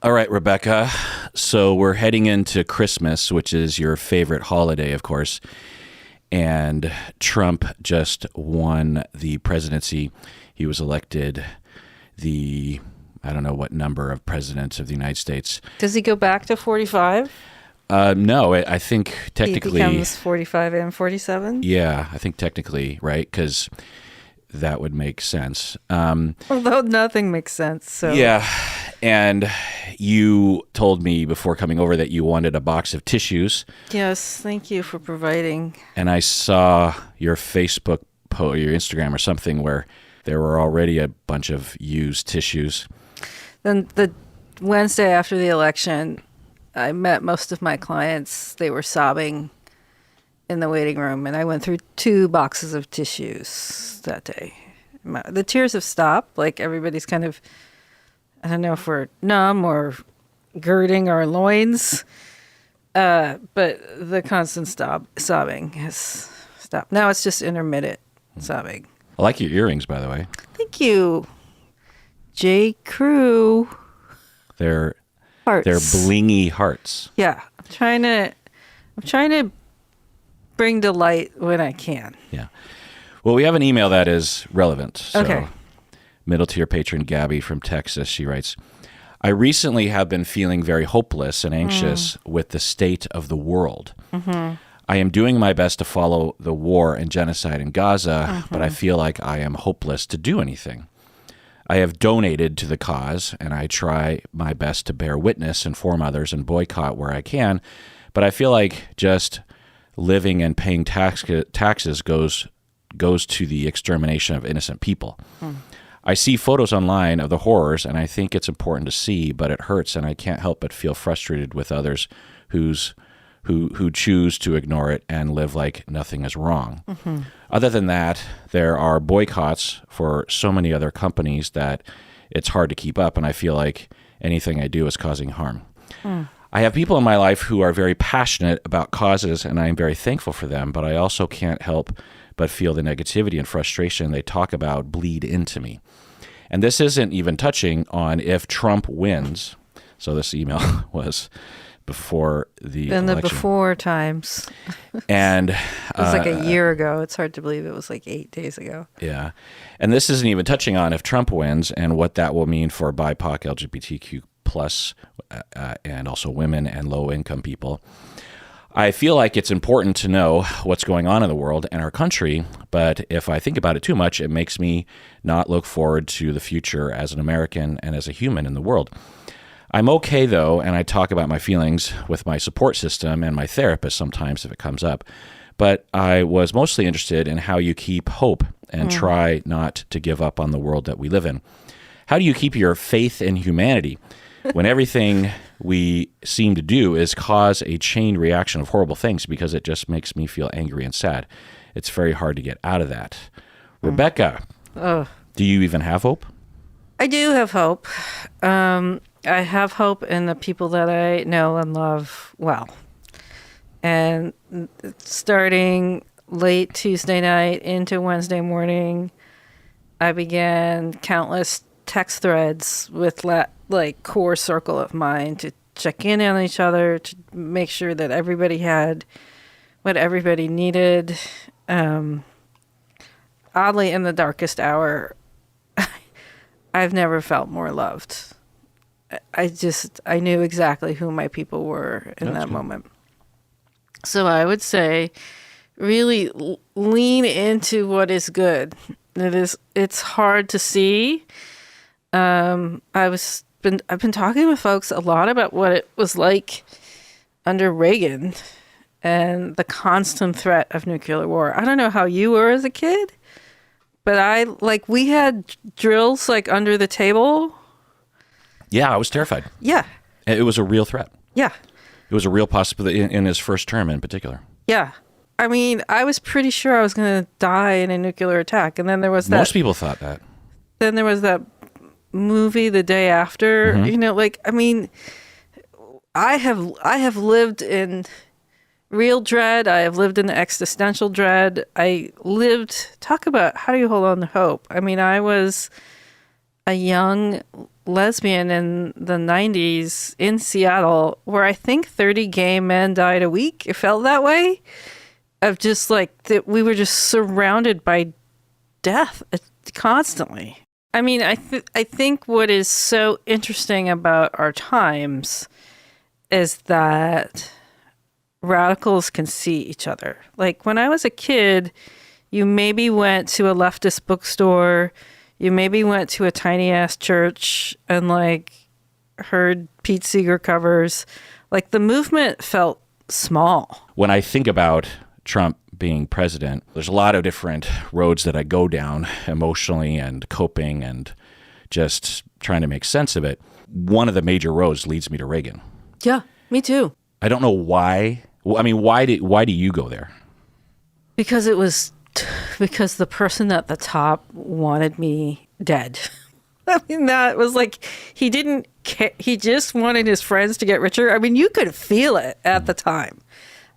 All right, Rebecca. So we're heading into Christmas, which is your favorite holiday, of course. And Trump just won the presidency. He was elected I don't know what number of presidents of the United States. Does he go back to 45? No, I think technically... He becomes 45 and 47? Yeah, I think technically, right? Because that would make sense. Although nothing makes sense. So Yeah, and you told me before coming over that you wanted a box of tissues. Yes, thank you for providing. And I saw your Facebook post, your Instagram or something, where there were already a bunch of used tissues. Then the Wednesday after the election, I met most of my clients. They were sobbing in the waiting room, and I went through 2 boxes of tissues that day. The tears have stopped. Like, everybody's kind of, I don't know if we're numb or girding our loins, but the constant sobbing has stopped. Now it's just intermittent sobbing. I like your earrings, by the way. Thank you, J. Crew. They're Hearts. They're blingy hearts. Yeah, I'm trying to bring delight when I can. Yeah. Well, we have an email that is relevant. So, Okay. Middle tier patron Gabby from Texas, she writes, I recently have been feeling very hopeless and anxious with the state of the world. Mm-hmm. I am doing my best to follow the war and genocide in Gaza, but I feel like I am hopeless to do anything. I have donated to the cause, and I try my best to bear witness, inform others, and boycott where I can, but I feel like just living and paying taxes goes to the extermination of innocent people. I see photos online of the horrors, and I think it's important to see, but it hurts, and I can't help but feel frustrated with others who choose to ignore it and live like nothing is wrong. Mm-hmm. Other than that, there are boycotts for so many other companies that it's hard to keep up, and I feel like anything I do is causing harm. I have people in my life who are very passionate about causes, and I am very thankful for them, but I also can't help but feel the negativity and frustration they talk about bleed into me. And this isn't even touching on if Trump wins. So this email was before the election. The before times. And it was like a year ago. It's hard to believe it was like 8 days ago. Yeah. And this isn't even touching on if Trump wins and what that will mean for BIPOC, LGBTQ plus, and also women and low-income people. I feel like it's important to know what's going on in the world and our country, but if I think about it too much, it makes me not look forward to the future as an American and as a human in the world. I'm okay, though, and I talk about my feelings with my support system and my therapist sometimes if it comes up. But I was mostly interested in how you keep hope and try not to give up on the world that we live in. How do you keep your faith in humanity when everything we seem to do is cause a chain reaction of horrible things because it just makes me feel angry and sad? It's very hard to get out of that. Rebecca, do you even have hope? I do have hope. I have hope in the people that I know and love well. And starting late Tuesday night into Wednesday morning, I began countless text threads with like core circle of mine to check in on each other, to make sure that everybody had what everybody needed. Oddly, in the darkest hour, I've never felt more loved. I knew exactly who my people were in that moment. So I would say really lean into what is good. It's hard to see. I've been talking with folks a lot about what it was like under Reagan and the constant threat of nuclear war. I don't know how you were as a kid, but we had drills like under the table. Yeah, I was terrified. Yeah. It was a real threat. Yeah. It was a real possibility in his first term in particular. Yeah. I mean, I was pretty sure I was going to die in a nuclear attack. And then there was that. Most people thought that. Then there was that movie The Day After. Mm-hmm. I have lived in real dread. I have lived in existential dread. Talk about how do you hold on to hope? I mean, I was a young lesbian in the 90s in Seattle, where I think 30 gay men died a week. It felt that way. Of just like that, we were just surrounded by death constantly. I mean, I think what is so interesting about our times is that radicals can see each other. Like when I was a kid, you maybe went to a leftist bookstore, you maybe went to a tiny ass church and like heard Pete Seeger covers. Like the movement felt small. When I think about Trump being president, there's a lot of different roads that I go down emotionally and coping and just trying to make sense of it. One of the major roads leads me to Reagan. Yeah, me too. I don't know why. Well, I mean, why do you go there? Because because the person at the top wanted me dead. I mean, that was like, he didn't care. He just wanted his friends to get richer. I mean, you could feel it at the time.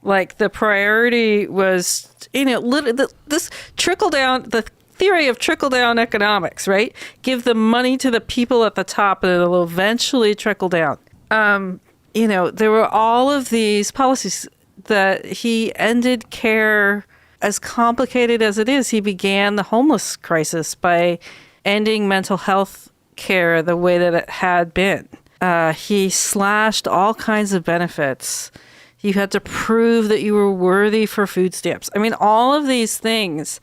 Like the priority was, this trickle down, the theory of trickle down economics, right? Give the money to the people at the top and it'll eventually trickle down. There were all of these policies that he ended care as complicated as it is. He began the homeless crisis by ending mental health care the way that it had been. He slashed all kinds of benefits. You had to prove that you were worthy for food stamps. I mean, all of these things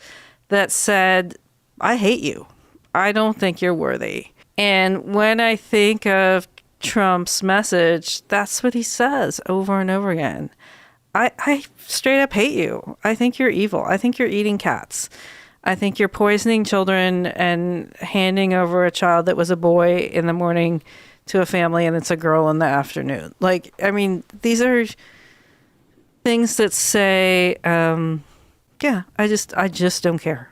that said, I hate you. I don't think you're worthy. And when I think of Trump's message, that's what he says over and over again. I straight up hate you. I think you're evil. I think you're eating cats. I think you're poisoning children and handing over a child that was a boy in the morning to a family and it's a girl in the afternoon. Like, I mean, these are things that say, I just don't care.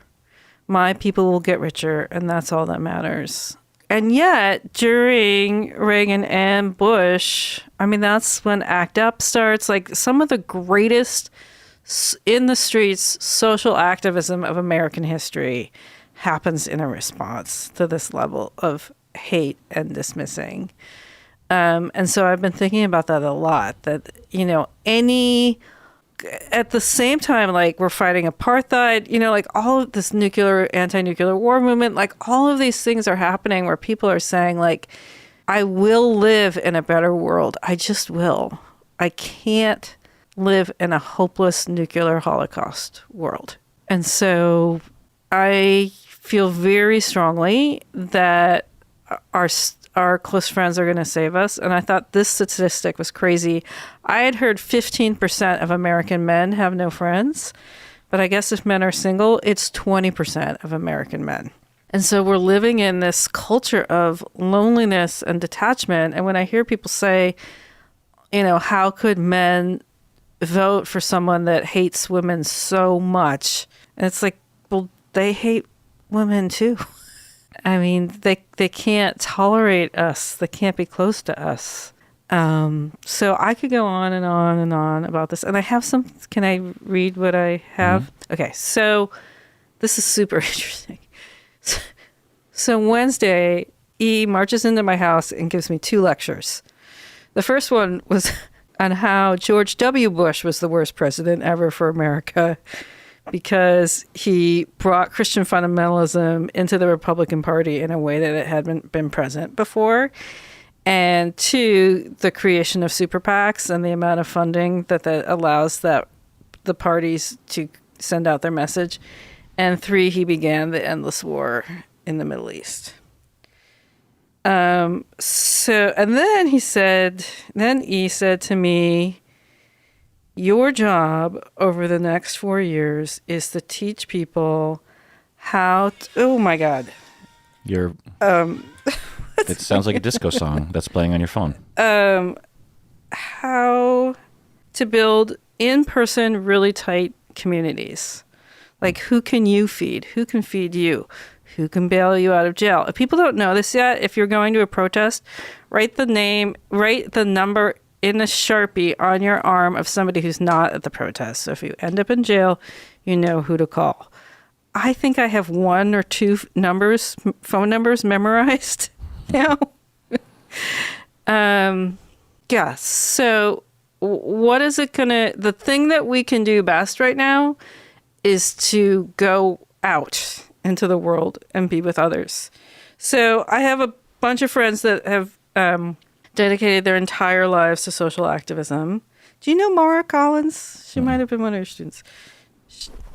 My people will get richer, and that's all that matters. And yet, during Reagan and Bush, I mean, that's when ACT UP starts. Like, some of the greatest in the streets social activism of American history happens in a response to this level of hate and dismissing. And so I've been thinking about that a lot, that, at the same time, like we're fighting apartheid, like all of this anti-nuclear war movement, like all of these things are happening where people are saying like, I will live in a better world. I just will. I can't live in a hopeless nuclear Holocaust world. And so I feel very strongly that our close friends are going to save us. And I thought this statistic was crazy. I had heard 15% of American men have no friends, but I guess if men are single, it's 20% of American men. And so we're living in this culture of loneliness and detachment. And when I hear people say, how could men vote for someone that hates women so much? And it's like, well, they hate women too. I mean, they can't tolerate us. They can't be close to us. So I could go on and on and on about this. And I have some, can I read what I have? Mm-hmm. Okay, so this is super interesting. So Wednesday, E marches into my house and gives me 2 lectures. The first one was on how George W. Bush was the worst president ever for America, because he brought Christian fundamentalism into the Republican Party in a way that it hadn't been present before. And 2, the creation of super PACs and the amount of funding that allows the parties to send out their message. And 3, he began the endless war in the Middle East. And then he said to me, your job over the next 4 years is to teach people how to, oh my God. It sounds like a disco song that's playing on your phone. How to build in-person, really tight communities. Like, who can you feed? Who can feed you? Who can bail you out of jail? If people don't know this yet, if you're going to a protest, write the number in a Sharpie on your arm of somebody who's not at the protest. So if you end up in jail, you know who to call. I think I have 1 or 2 phone numbers memorized now. Yeah. So what is it the thing that we can do best right now is to go out into the world and be with others. So I have a bunch of friends that have dedicated their entire lives to social activism. Do you know Mara Collins? She might have been one of your students.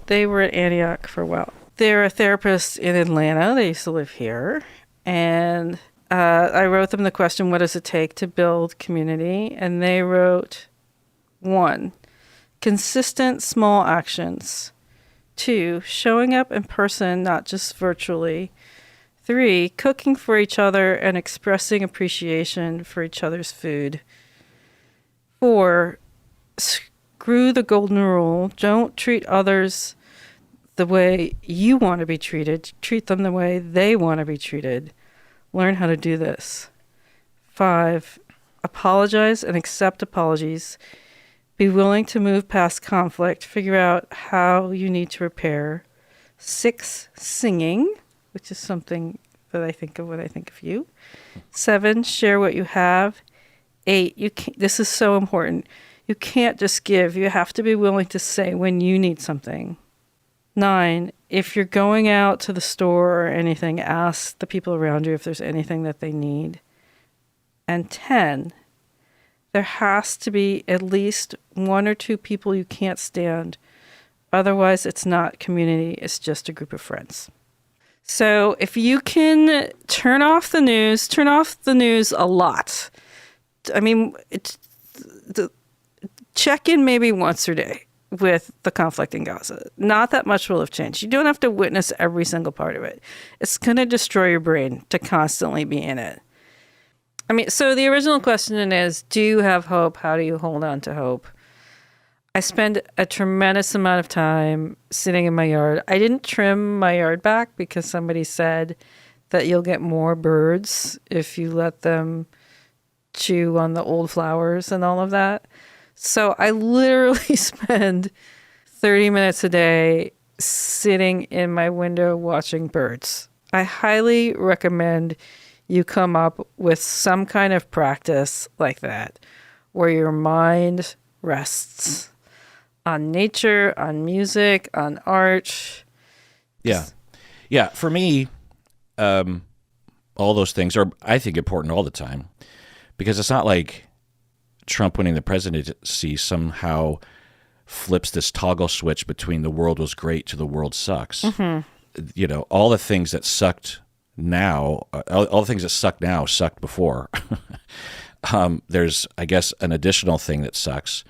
They were at Antioch for a while. They're a therapist in Atlanta. They used to live here. And I wrote them the question, what does it take to build community? And they wrote 1, consistent small actions. 2, showing up in person, not just virtually. 3, cooking for each other and expressing appreciation for each other's food. 4, screw the golden rule. Don't treat others the way you want to be treated. Treat them the way they want to be treated. Learn how to do this. 5, apologize and accept apologies. Be willing to move past conflict. Figure out how you need to repair. 6, singing, which is something that I think of when I think of you. 7, share what you have. 8, this is so important. You can't just give. You have to be willing to say when you need something. 9, if you're going out to the store or anything, ask the people around you if there's anything that they need. And 10, there has to be at least 1 or 2 people you can't stand. Otherwise, it's not community. It's just a group of friends. So if you can turn off the news a lot. I mean, check in maybe once a day with the conflict in Gaza. Not that much will have changed. You don't have to witness every single part of it. It's going to destroy your brain to constantly be in it. I mean, so the original question is, do you have hope? How do you hold on to hope? I spend a tremendous amount of time sitting in my yard. I didn't trim my yard back because somebody said that you'll get more birds if you let them chew on the old flowers and all of that. So I literally spend 30 minutes a day sitting in my window watching birds. I highly recommend you come up with some kind of practice like that, where your mind rests on nature, on music, on art. Yeah. Yeah. For me, all those things are, I think, important all the time, because it's not like Trump winning the presidency somehow flips this toggle switch between the world was great to the world sucks. You know, all the things that sucked now, all the things that suck now sucked before. There's, I guess, an additional thing that sucks,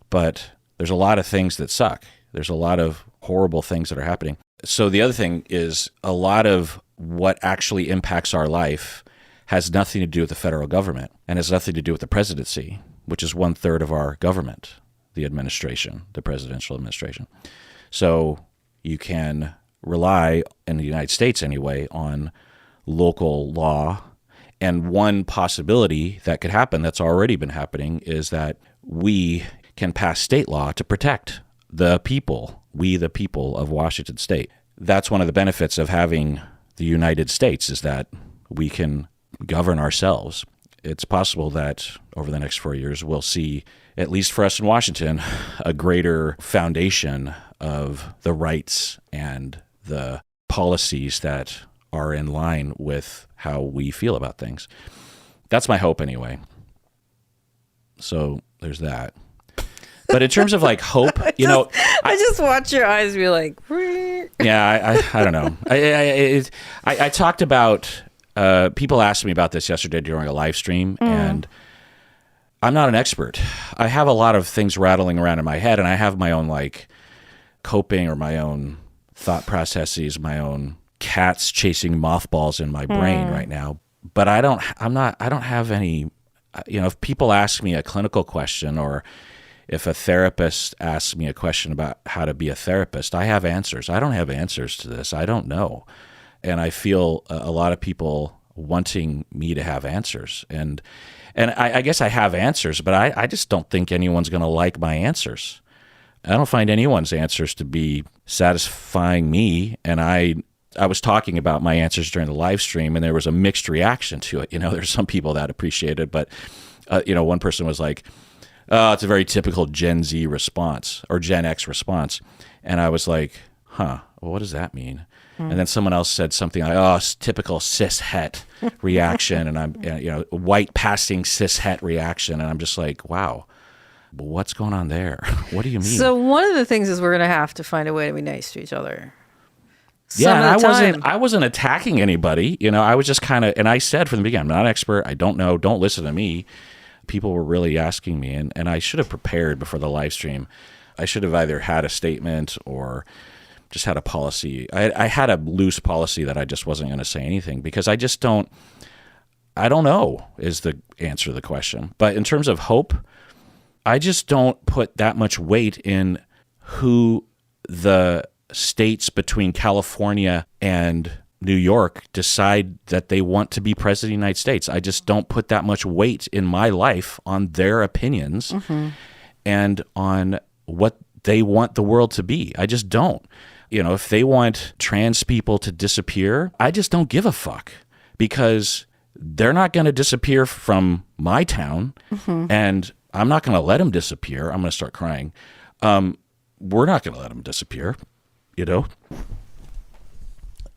but there's a lot of things that suck. There's a lot of horrible things that are happening. So the other thing is, a lot of what actually impacts our life has nothing to do with the federal government and has nothing to do with the presidency, which is 1/3 of our government, the administration, the presidential administration. So you can rely, in the United States anyway, on local law. And one possibility that could happen, that's already been happening, is that we can pass state law to protect the people, we the people of Washington State. That's one of the benefits of having the United States, is that we can govern ourselves. It's possible that over the next 4 years, we'll see, at least for us in Washington, a greater foundation of the rights and the policies that are in line with how we feel about things. That's my hope anyway. So there's that. But in terms of like hope, you know, I just watch your eyes be like, yeah, I don't know. I talked about, people asked me about this yesterday during a live stream, and I'm not an expert. I have a lot of things rattling around in my head, and I have my own like coping or my own thought processes, my own cats chasing mothballs in my brain right now. But I don't have any, you know, if people ask me a clinical question, or if a therapist asks me a question about how to be a therapist, I have answers. I don't have answers to this. I don't know. And I feel a lot of people wanting me to have answers. And I guess I have answers, but I just don't think anyone's going to like my answers. I don't find anyone's answers to be satisfying me, and I I was talking about my answers during the live stream, and there was a mixed reaction to it. There's some people that appreciate it, but one person was like, "Oh, it's a very typical Gen Z response or Gen X response," and I was like, "Huh, well, what does that mean?" And then someone else said something like, "Oh, it's typical cis het reaction," and I'm white passing cis het reaction, and I'm just like, "Wow, what's going on there? What do you mean?" So one of the things is we're going to have to find a way to be nice to each other. Yeah, and I wasn't attacking anybody. I was just kind of, and I said from the beginning, I'm not an expert. I don't know. Don't listen to me. People were really asking me, and I should have prepared before the live stream. I should have either had a statement or just had a policy. I had a loose policy that I just wasn't going to say anything because I don't know is the answer to the question. But in terms of hope, I just don't put that much weight in who the states between California and New York decide that they want to be president of the United States. I just don't put that much weight in my life on their opinions and on what they want the world to be. I just don't. If they want trans people to disappear, I just don't give a fuck because they're not going to disappear from my town and I'm not going to let them disappear. I'm going to start crying. We're not going to let them disappear.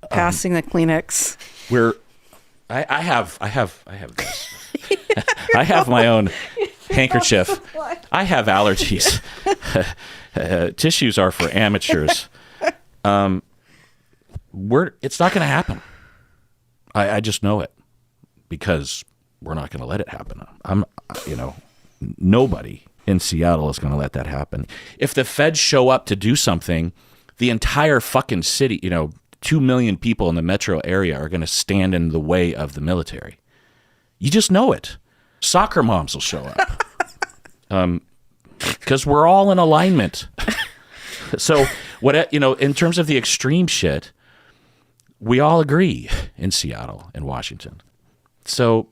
Passing the Kleenex. I have this. I have my own handkerchief. I have allergies. Tissues are for amateurs. It's not going to happen. I just know it because we're not going to let it happen. Nobody in Seattle is going to let that happen. If the feds show up to do something, the entire fucking city, 2 million people in the metro area are going to stand in the way of the military. You just know it. Soccer moms will show up. Because we're all in alignment. So, in terms of the extreme shit, we all agree in Seattle and Washington. So,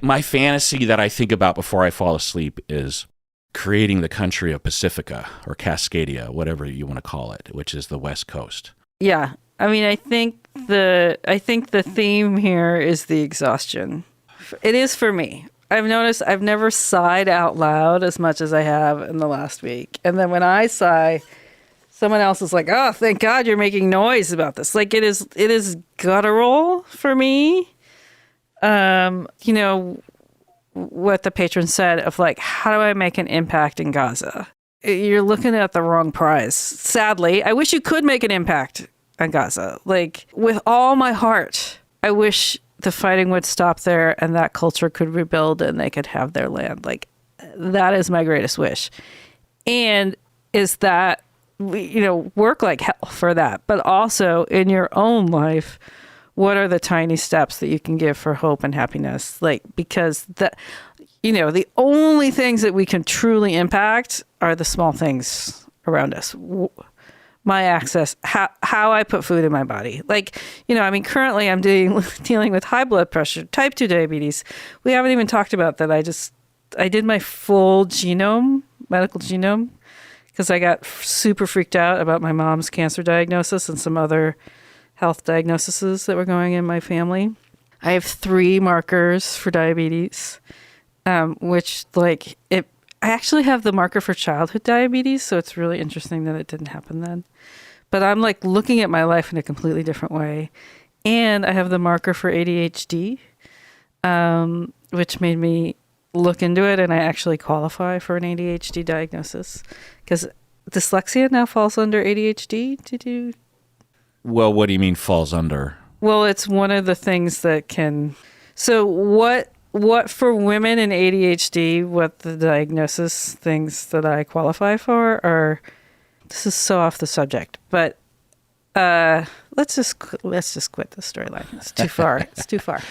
my fantasy that I think about before I fall asleep is creating the country of Pacifica or Cascadia, whatever you want to call it, which is the West Coast. Yeah. I mean, I think the theme here is the exhaustion. It is for me. I've noticed I've never sighed out loud as much as I have in the last week. And then when I sigh, someone else is like, "Oh, thank God you're making noise about this." Like it is guttural for me. What the patron said of like, how do I make an impact in Gaza? You're looking at the wrong prize. Sadly, I wish you could make an impact on Gaza. Like with all my heart, I wish the fighting would stop there and that culture could rebuild and they could have their land. Like that is my greatest wish. And is that, work like hell for that, but also in your own life, what are the tiny steps that you can give for hope and happiness? Like, because the only things that we can truly impact are the small things around us. My access, how I put food in my body. Like, currently I'm dealing with high blood pressure, type 2 diabetes. We haven't even talked about that. I did my full medical genome, because I got super freaked out about my mom's cancer diagnosis and some other health diagnoses that were going in my family. I have 3 markers for diabetes, which I actually have the marker for childhood diabetes, so it's really interesting that it didn't happen then. But I'm looking at my life in a completely different way. And I have the marker for ADHD, which made me look into it, and I actually qualify for an ADHD diagnosis because dyslexia now falls under ADHD. Well, what do you mean falls under? Well, it's one of the things that can... So what for women in ADHD, what the diagnosis things that I qualify for are... This is so off the subject, but let's just quit the storyline. It's too far. It's too far.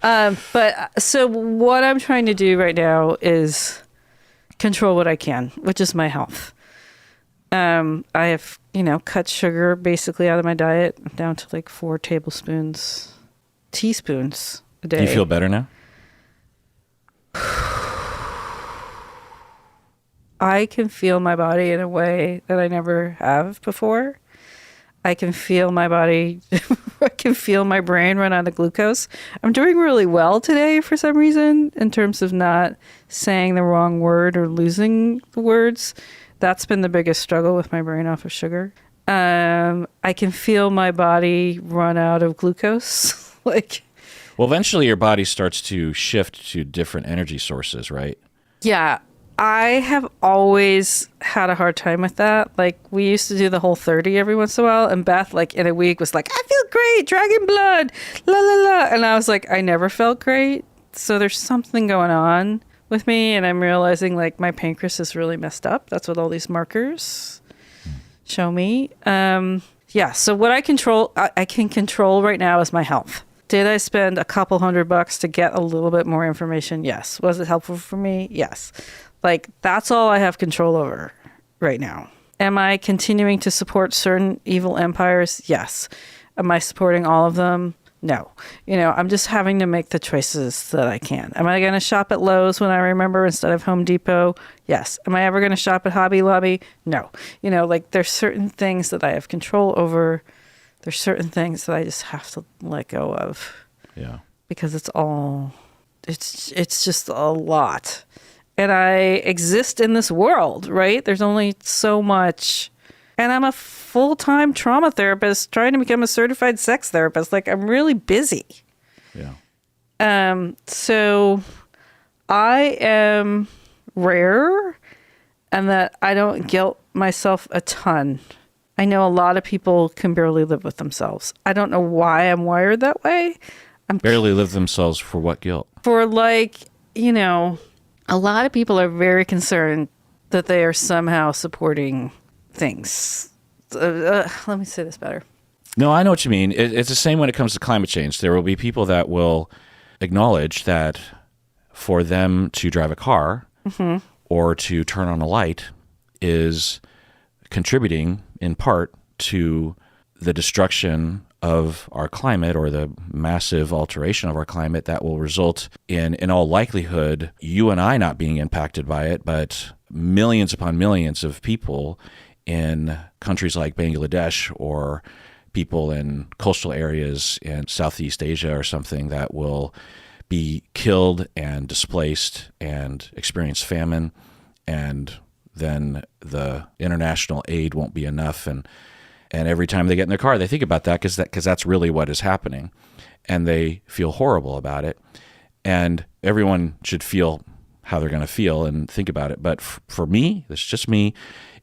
But so what I'm trying to do right now is control what I can, which is my health. I have, cut sugar basically out of my diet. I'm down to 4 teaspoons a day. Do you feel better now? I can feel my body in a way that I never have before. I can feel my body, I can feel my brain run out of glucose. I'm doing really well today for some reason in terms of not saying the wrong word or losing the words. That's been the biggest struggle with my brain off of sugar. I can feel my body run out of glucose. Well, eventually your body starts to shift to different energy sources, right? Yeah. I have always had a hard time with that. Like, we used to do the Whole30 every once in a while, and Beth, like, in a week was like, I feel great, dragon blood, la la la. And I was like, I never felt great. So there's something going on with me, and I'm realizing, like, my pancreas is really messed up. That's what all these markers show me. Yeah, so what I can control right now is my health. Did I spend a couple $100 to get a little bit more information? Yes. Was it helpful for me? Yes. Like, that's all I have control over right now. Am I continuing to support certain evil empires? Yes. Am I supporting all of them? No. I'm just having to make the choices that I can. Am I going to shop at Lowe's when I remember instead of Home Depot? Yes. Am I ever going to shop at Hobby Lobby? No. Like, there's certain things that I have control over. There's certain things that I just have to let go of. Yeah. Because it's just a lot. And I exist in this world, right? There's only so much. And I'm a full-time trauma therapist trying to become a certified sex therapist. Like, I'm really busy. Yeah. So I am rare, and that I don't guilt myself a ton. I know a lot of people can barely live with themselves. I don't know why I'm wired that way. Barely live themselves for what guilt? For a lot of people are very concerned that they are somehow supporting things. Let me say this better. No, I know what you mean. It's the same when it comes to climate change. There will be people that will acknowledge that for them to drive a car or to turn on a light is contributing in part to the destruction of our climate, or the massive alteration of our climate that will result in all likelihood, you and I not being impacted by it, but millions upon millions of people in countries like Bangladesh or people in coastal areas in Southeast Asia or something that will be killed and displaced and experience famine, and then the international aid won't be enough. And every time they get in their car, they think about that because that's really what is happening. And they feel horrible about it. And everyone should feel how they're going to feel and think about it. But for me, this is just me,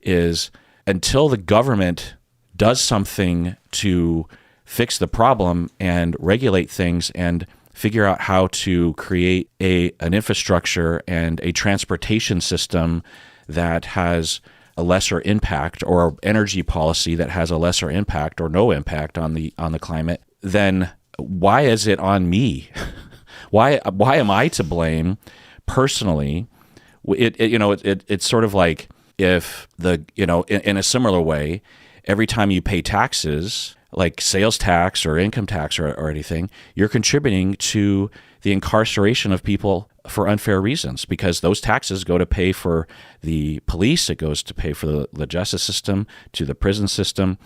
is until the government does something to fix the problem and regulate things and figure out how to create an infrastructure and a transportation system that has a lesser impact, or energy policy that has a lesser impact or no impact on the climate, then why is it on me? Why am I to blame personally? It's sort of like if in a similar way, every time you pay taxes, like sales tax or income tax or anything, you're contributing to the incarceration of people for unfair reasons, because those taxes go to pay for the police, it goes to pay for the justice system, to the prison system,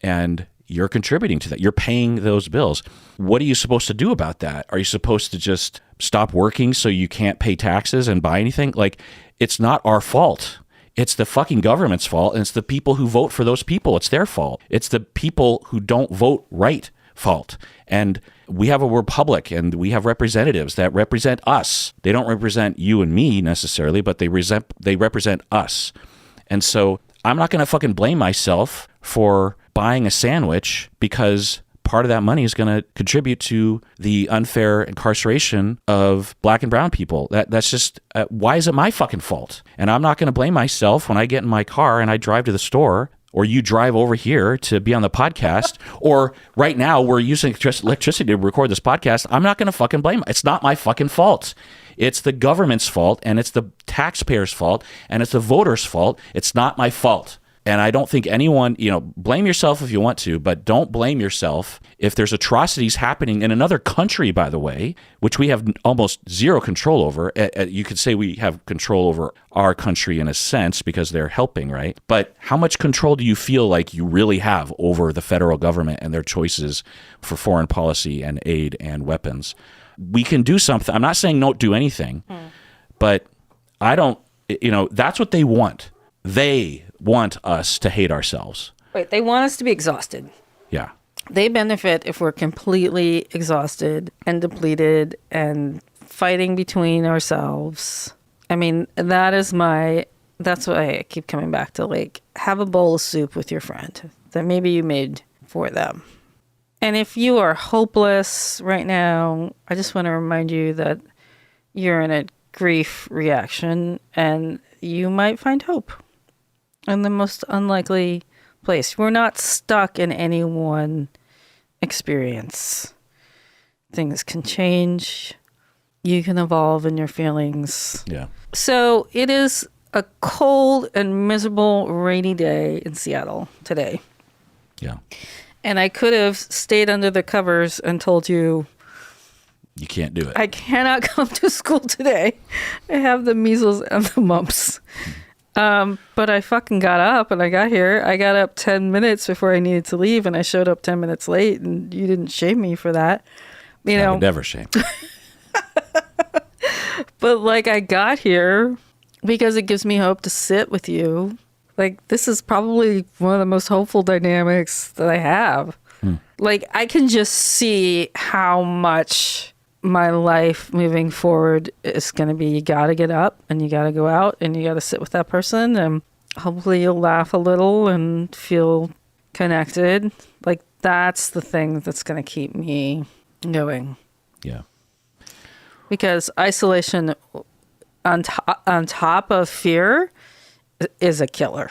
and you're contributing to that. You're paying those bills. What are you supposed to do about that? Are you supposed to just stop working so you can't pay taxes and buy anything? Like, it's not our fault. It's the fucking government's fault, and it's the people who vote for those people. It's their fault. It's the people who don't vote right fault. And we have a republic, and we have representatives that represent us. They don't represent you and me necessarily, but they represent us. And so I'm not going to fucking blame myself for buying a sandwich because part of that money is going to contribute to the unfair incarceration of black and brown people. That's just, why is it my fucking fault? And I'm not going to blame myself when I get in my car and I drive to the store, or you drive over here to be on the podcast, or right now we're using electricity to record this podcast. I'm not going to fucking blame. It's not my fucking fault. It's the government's fault, and it's the taxpayers' fault, and it's the voters' fault. It's not my fault. And I don't think anyone, blame yourself if you want to, but don't blame yourself if there's atrocities happening in another country, by the way, which we have almost zero control over. You could say we have control over our country in a sense because they're helping, right? But how much control do you feel like you really have over the federal government and their choices for foreign policy and aid and weapons? We can do something. I'm not saying don't do anything, but I don't, that's what they want. They want us to hate ourselves. Right. They want us to be exhausted. Yeah. They benefit if we're completely exhausted and depleted and fighting between ourselves. I mean, that's why I keep coming back to, like, have a bowl of soup with your friend that maybe you made for them. And if you are hopeless right now, I just want to remind you that you're in a grief reaction and you might find hope in the most unlikely place. We're not stuck in any one experience. Things can change. You can evolve in your feelings. Yeah. So it is a cold and miserable rainy day in Seattle today. Yeah. And I could have stayed under the covers and told you, you can't do it. I cannot come to school today. I have the measles and the mumps. But I fucking got up and I got here. I got up 10 minutes before I needed to leave and I showed up 10 minutes late and you didn't shame me for that. I would never shame. But like I got here because it gives me hope to sit with you. Like this is probably one of the most hopeful dynamics that I have. Like I can just see how much my life moving forward is going to be, you got to get up and you got to go out and you got to sit with that person and hopefully you'll laugh a little and feel connected. Like that's the thing that's going to keep me going. Yeah. Because isolation on top of fear is a killer.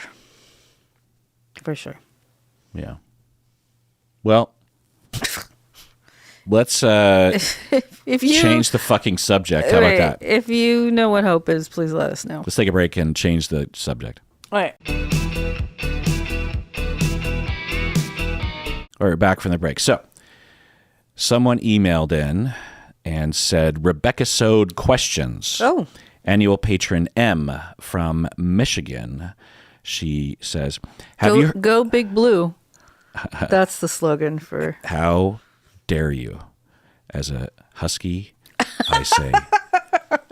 For sure. Yeah. Well, let's if you change the fucking subject. How about that? If you know what hope is, please let us know. Let's take a break and change the subject. All right. All right, back from the break. So, someone emailed in and said, Rebeccasode questions. Oh. Annual patron M from Michigan. She says, Go Big Blue. That's the slogan for... How dare you? As a husky, I say,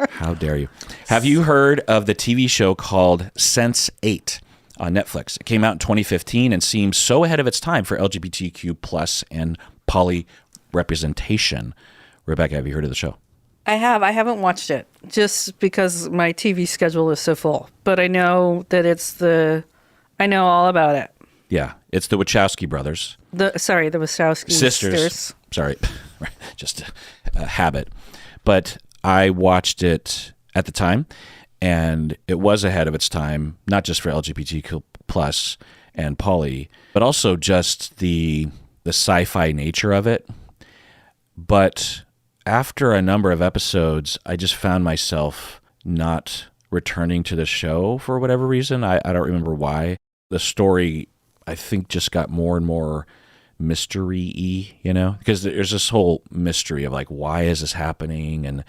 how dare you? Have you heard of the TV show called Sense8 on Netflix? It came out in 2015 and seems so ahead of its time for LGBTQ plus and poly representation. Rebecca, have you heard of the show? I have. I haven't watched it just because my TV schedule is so full. But I know that I know all about it. Yeah, it's the Wachowski brothers. The Wachowski sisters. Sorry, just a habit. But I watched it at the time, and it was ahead of its time, not just for LGBTQ plus and poly, but also just the sci-fi nature of it. But after a number of episodes, I just found myself not returning to the show for whatever reason. I don't remember why. The story, I think, just got more and more mystery-y, because there's this whole mystery of like, why is this happening? And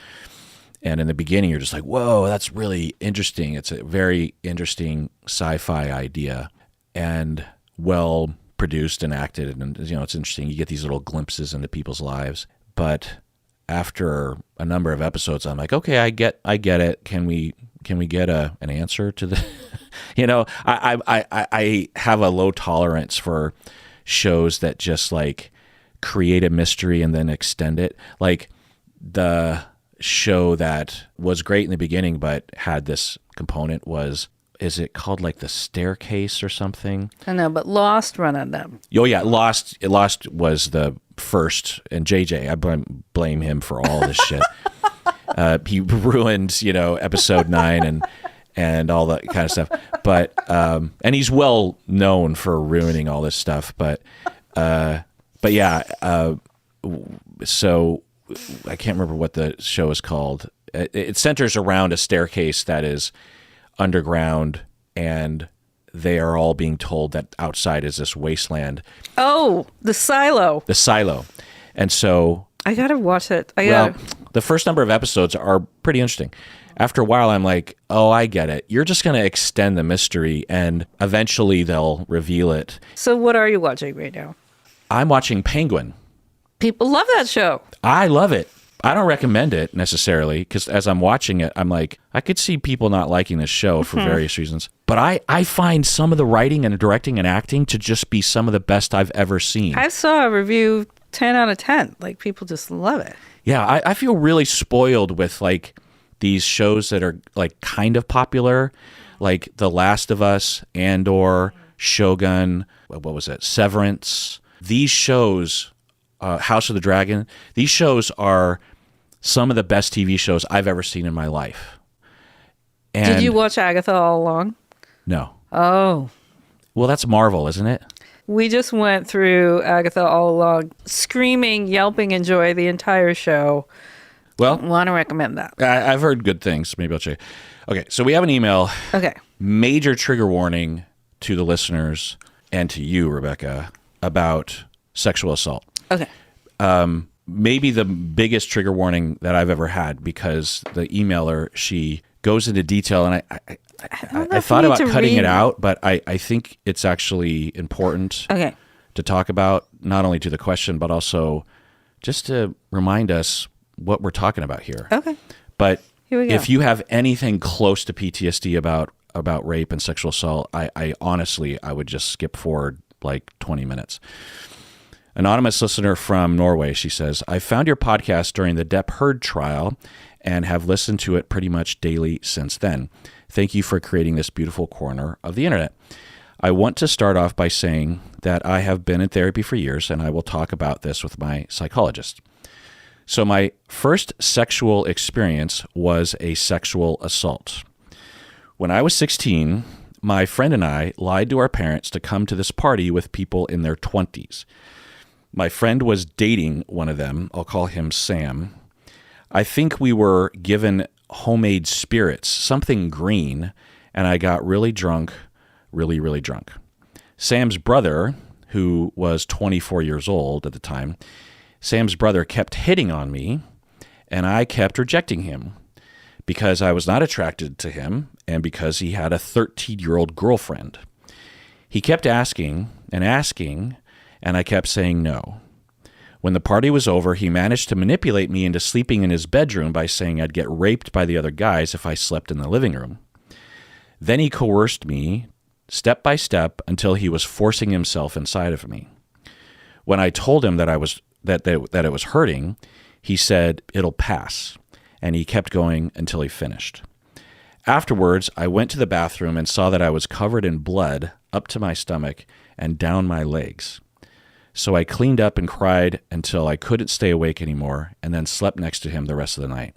in the beginning, you're just like, whoa, that's really interesting. It's a very interesting sci-fi idea and well produced and acted. And, it's interesting. You get these little glimpses into people's lives. But after a number of episodes, I'm like, okay, I get it. Can we get an answer to the, I have a low tolerance for shows that just like create a mystery and then extend it. Like the show that was great in the beginning, but had this component is it called like The Staircase or something? I know, but Lost run on them. Oh yeah, Lost was the first, and JJ, I blame him for all this shit. He ruined, episode 9 and all that kind of stuff. But and he's well known for ruining all this stuff. But yeah, so I can't remember what the show is called. It centers around a staircase that is underground, and they are all being told that outside is this wasteland. Oh, the silo. The silo. And so... I got to watch it. The first number of episodes are pretty interesting. After a while, I'm like, oh, I get it. You're just going to extend the mystery, and eventually they'll reveal it. So what are you watching right now? I'm watching Penguin. People love that show. I love it. I don't recommend it necessarily, because as I'm watching it, I'm like, I could see people not liking this show for various reasons. But I find some of the writing and directing and acting to just be some of the best I've ever seen. I saw a review 10 out of 10. Like, people just love it. Yeah, I feel really spoiled with like these shows that are like kind of popular, like The Last of Us, Andor, Shogun, what was it, Severance. These shows, House of the Dragon, these shows are some of the best TV shows I've ever seen in my life. And Did you watch Agatha all along? No. Oh. Well, that's Marvel, isn't it? We just went through Agatha all along, screaming, yelping in joy the entire show. Well, Want to recommend that. I've heard good things. Maybe I'll check. Okay, so we have an email. Okay. Major trigger warning to the listeners and to you, Rebecca, about sexual assault. Okay. Maybe the biggest trigger warning that I've ever had, because the emailer, she goes into detail, and I thought about cutting it out, but I think it's actually important to talk about, not only to the question, but also just to remind us what we're talking about here. Okay. But here we go. If you have anything close to PTSD about rape and sexual assault, I honestly, I would just skip forward like 20 minutes. Anonymous listener from Norway, she says, I found your podcast during the Depp Heard trial and have listened to it pretty much daily since then. Thank you for creating this beautiful corner of the internet. I want to start off by saying that I have been in therapy for years, and I will talk about this with my psychologist. So my first sexual experience was a sexual assault. When I was 16, my friend and I lied to our parents to come to this party with people in their 20s. My friend was dating one of them. I'll call him Sam. I think we were given homemade spirits, something green, and I got really drunk, really, really drunk. Sam's brother, who was 24 years old at the time, Sam's brother kept hitting on me, and I kept rejecting him because I was not attracted to him and because he had a 13-year-old girlfriend. He kept asking, and I kept saying no. When the party was over, he managed to manipulate me into sleeping in his bedroom by saying I'd get raped by the other guys if I slept in the living room. Then he coerced me step by step until he was forcing himself inside of me. When I told him that it was hurting, he said, it'll pass, and he kept going until he finished. Afterwards, I went to the bathroom and saw that I was covered in blood up to my stomach and down my legs. So I cleaned up and cried until I couldn't stay awake anymore, and then slept next to him the rest of the night.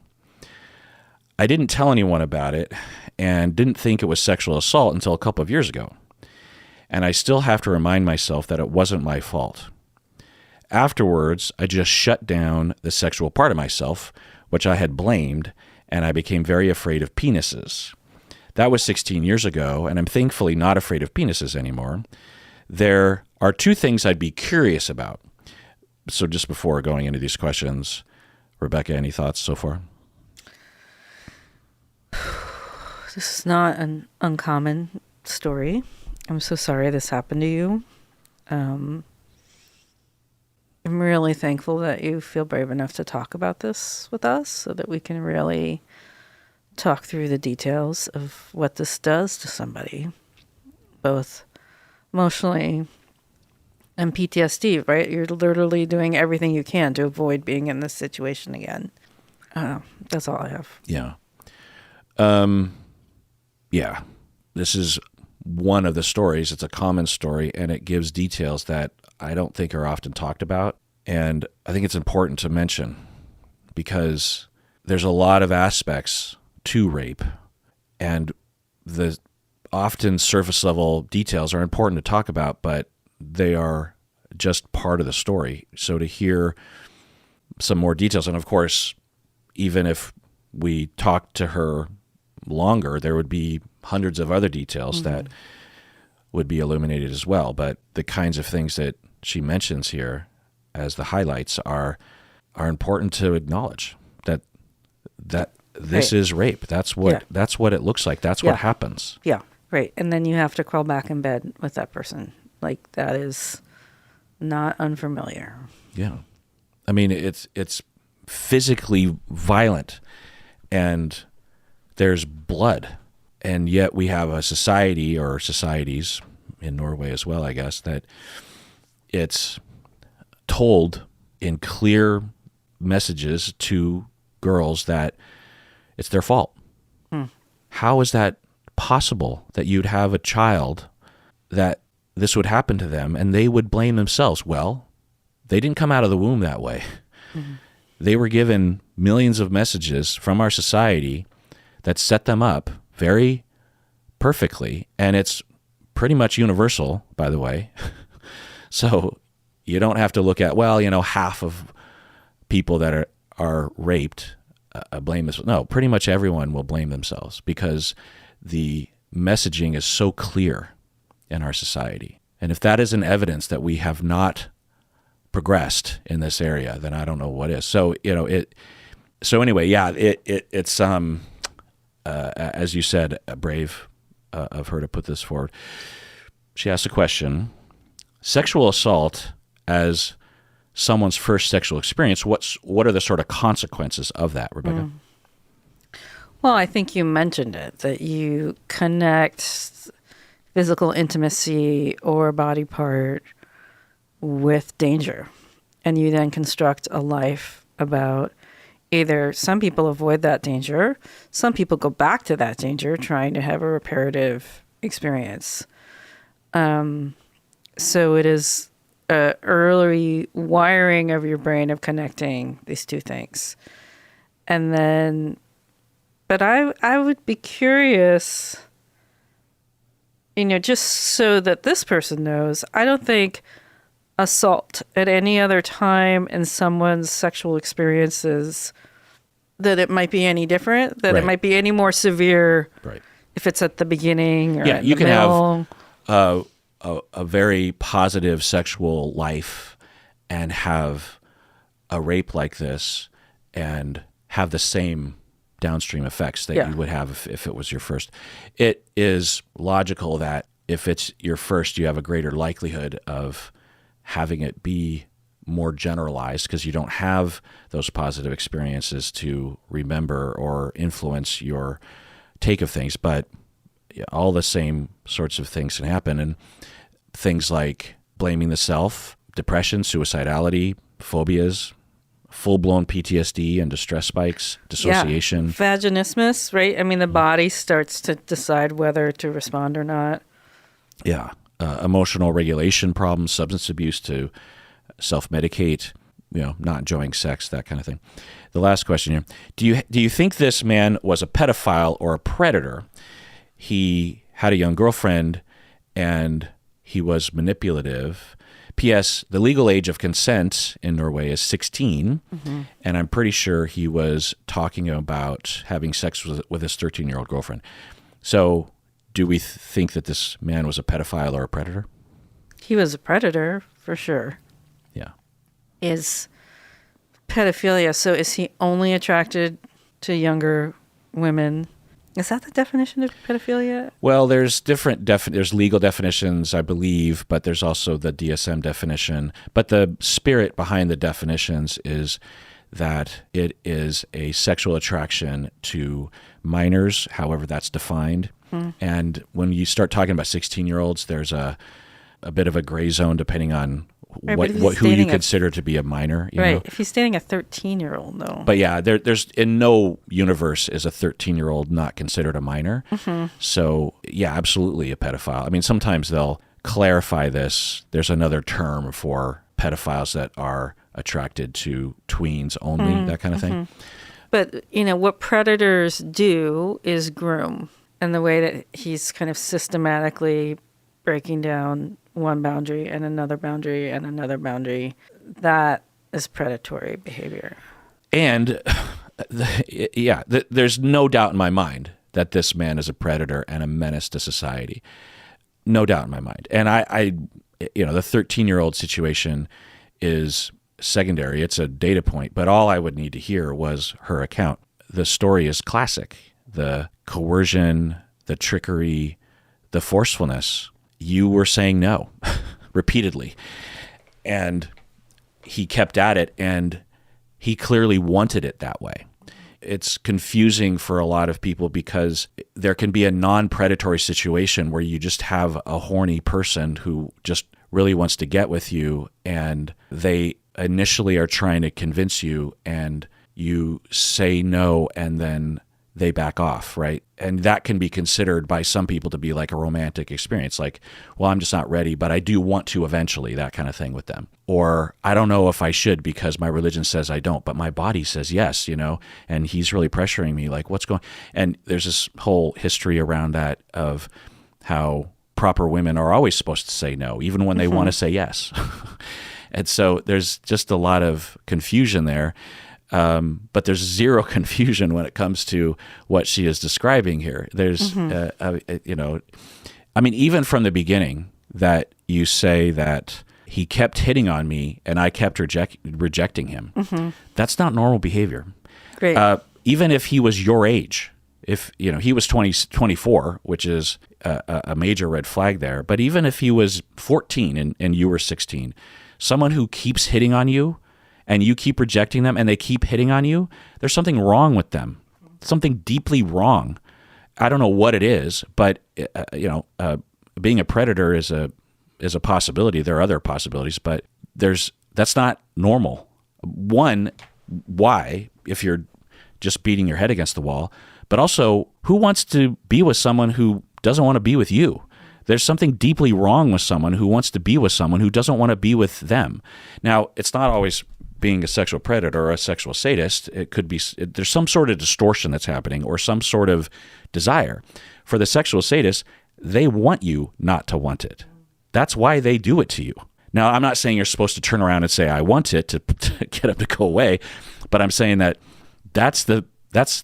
I didn't tell anyone about it and didn't think it was sexual assault until a couple of years ago. And I still have to remind myself that it wasn't my fault. Afterwards, I just shut down the sexual part of myself, which I had blamed, and I became very afraid of penises. That was 16 years ago, and I'm thankfully not afraid of penises anymore. There are two things I'd be curious about. So just before going into these questions, Rebecca, any thoughts so far? This is not an uncommon story. I'm so sorry this happened to you. I'm really thankful that you feel brave enough to talk about this with us so that we can really talk through the details of what this does to somebody, both emotionally and PTSD, right? You're literally doing everything you can to avoid being in this situation again. That's all I have. Yeah. Yeah. This is one of the stories. It's a common story, and it gives details that I don't think are often talked about. And I think it's important to mention because there's a lot of aspects to rape, and the often surface level details are important to talk about, but they are just part of the story. So to hear some more details, and of course, even if we talked to her longer, there would be hundreds of other details that would be illuminated as well. But the kinds of things that she mentions here as the highlights are important to acknowledge, that this is rape. That's what it looks like. That's what happens. Yeah, right. And then you have to crawl back in bed with that person. Like, that is not unfamiliar. Yeah. I mean, it's physically violent, and there's blood. And yet we have a society, or societies in Norway as well, I guess, that it's told in clear messages to girls that it's their fault. How is that possible, that you'd have a child that this would happen to them and they would blame themselves? Well, they didn't come out of the womb that way. They were given millions of messages from our society that set them up very perfectly, and it's pretty much universal, by the way. So you don't have to look at, well, half of people that are raped blame this. No, pretty much everyone will blame themselves, because the messaging is so clear in our society. And if that isn't evidence that we have not progressed in this area, then I don't know what is. So, so anyway, it's as you said, brave of her to put this forward. She asked a question: sexual assault as someone's first sexual experience, what are the sort of consequences of that, Rebecca? Well, I think you mentioned it, that you connect physical intimacy or body part with danger, and you then construct a life about either some people avoid that danger, some people go back to that danger trying to have a reparative experience. So it is early wiring of your brain of connecting these two things. And then, but I would be curious, just so that this person knows, I don't think assault at any other time in someone's sexual experiences, that it might be any different, that it might be any more severe if it's at the beginning or at the middle. Have a very positive sexual life and have a rape like this and have the same downstream effects that you would have if it was your first. It is logical that if it's your first, you have a greater likelihood of having it be more generalized, because you don't have those positive experiences to remember or influence your take of things. But all the same sorts of things can happen, and things like blaming the self, depression, suicidality, phobias, full-blown PTSD and distress spikes, dissociation. Vaginismus, right? I mean, the body starts to decide whether to respond or not. Yeah. Emotional regulation problems, substance abuse to self-medicate, not enjoying sex, that kind of thing. The last question here: Do you think this man was a pedophile or a predator? He had a young girlfriend and he was manipulative. P.S. The legal age of consent in Norway is 16, and I'm pretty sure he was talking about having sex with his 13-year-old girlfriend. So do we think that this man was a pedophile or a predator? He was a predator, for sure. Yeah. Is pedophilia, so is he only attracted to younger women? Is that the definition of pedophilia? Well, there's there's legal definitions, I believe, but there's also the DSM definition. But the spirit behind the definitions is that it is a sexual attraction to minors, however that's defined. And when you start talking about 16-year-olds, there's a bit of a gray zone depending on who you consider to be a minor. You know? If he's dating a 13-year-old, though. But yeah, there's in no universe is a 13-year-old not considered a minor. So yeah, absolutely a pedophile. I mean, sometimes they'll clarify this. There's another term for pedophiles that are attracted to tweens only, that kind of thing. But, what predators do is groom. And the way that he's kind of systematically breaking down one boundary and another boundary and another boundary, that is predatory behavior. And there's no doubt in my mind that this man is a predator and a menace to society. No doubt in my mind. And I the 13-year-old situation is secondary. It's a data point, but all I would need to hear was her account. The story is classic. The coercion, the trickery, the forcefulness. You were saying no repeatedly. And he kept at it, and he clearly wanted it that way. It's confusing for a lot of people because there can be a non-predatory situation where you just have a horny person who just really wants to get with you, and they initially are trying to convince you, and you say no, and then they back off, right? And that can be considered by some people to be like a romantic experience. Like, well, I'm just not ready, but I do want to eventually, that kind of thing with them. Or I don't know if I should because my religion says I don't, but my body says yes, and he's really pressuring me, like, what's going on? And there's this whole history around that of how proper women are always supposed to say no, even when they want to say yes. And so there's just a lot of confusion there. But there's zero confusion when it comes to what she is describing here. There's, even from the beginning that you say that he kept hitting on me and I kept rejecting him. That's not normal behavior. Great. Even if he was your age, if, he was 24, which is a major red flag there. But even if he was 14 and you were 16, someone who keeps hitting on you and you keep rejecting them and they keep hitting on you, there's something wrong with them, something deeply wrong. I don't know what it is, but being a predator is a possibility. There are other possibilities, but that's not normal. One, why, if you're just beating your head against the wall, but also who wants to be with someone who doesn't want to be with you? There's something deeply wrong with someone who wants to be with someone who doesn't want to be with them. Now, it's not always being a sexual predator or a sexual sadist. It could be, there's some sort of distortion that's happening or some sort of desire. For the sexual sadist, they want you not to want it. That's why they do it to you. Now, I'm not saying you're supposed to turn around and say, I want it to get them to go away, but I'm saying that that's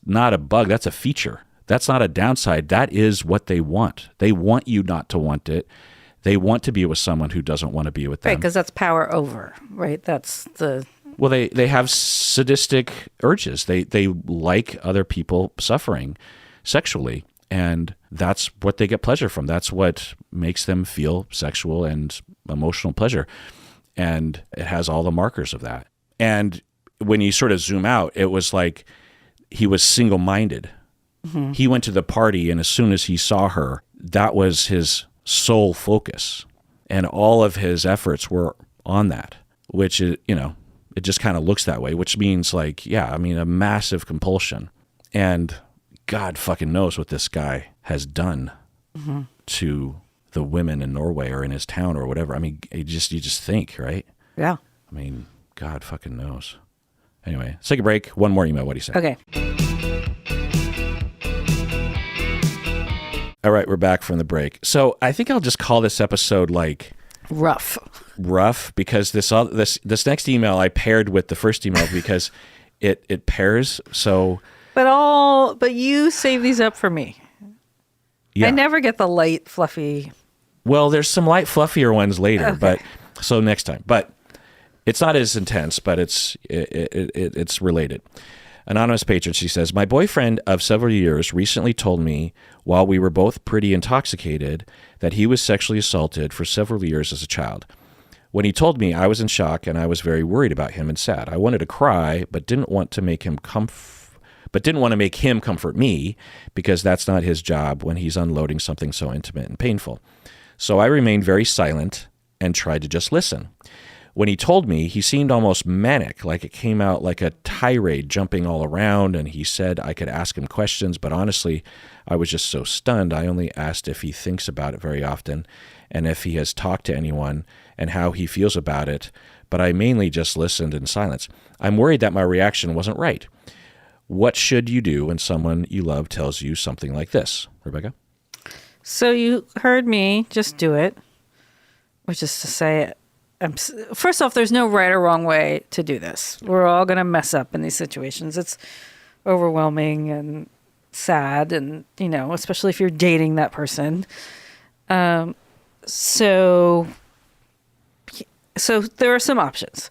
not a bug, that's a feature. That's not a downside. That is what they want. They want you not to want it. They want to be with someone who doesn't want to be with them. Right, because that's power over, right? That's the... Well, they have sadistic urges. They like other people suffering sexually, and that's what they get pleasure from. That's what makes them feel sexual and emotional pleasure, and it has all the markers of that. And when you sort of zoom out, it was like he was single-minded. He went to the party, and as soon as he saw her, that was his sole focus, and all of his efforts were on that, which is, it just kind of looks that way, which means like, a massive compulsion. And God fucking knows what this guy has done to the women in Norway or in his town or whatever. I mean, you just think, right? Yeah. I mean, God fucking knows. Anyway, let's take a break. One more email. What do you say? Okay. All right, we're back from the break. So I think I'll just call this episode like rough because this next email I paired with the first email because it pairs. So, but you save these up for me. Yeah. I never get the light, fluffy. Well, there's some light, fluffier ones later, Okay. but so next time. But it's not as intense, but it's related. Anonymous patron, she says, my boyfriend of several years recently told me while we were both pretty intoxicated that he was sexually assaulted for several years as a child. When he told me, I was in shock and I was very worried about him and sad. I wanted to cry, but didn't want to make him comfort me because that's not his job when he's unloading something so intimate and painful. So I remained very silent and tried to just listen. When he told me, he seemed almost manic, like it came out like a tirade jumping all around, and he said I could ask him questions, but honestly, I was just so stunned. I only asked if he thinks about it very often and if he has talked to anyone and how he feels about it, but I mainly just listened in silence. I'm worried that my reaction wasn't right. What should you do when someone you love tells you something like this? Rebecca? So you heard me just do it, which is to say, first off, there's no right or wrong way to do this. We're all going to mess up in these situations. It's overwhelming and sad, and especially if you're dating that person. So there are some options.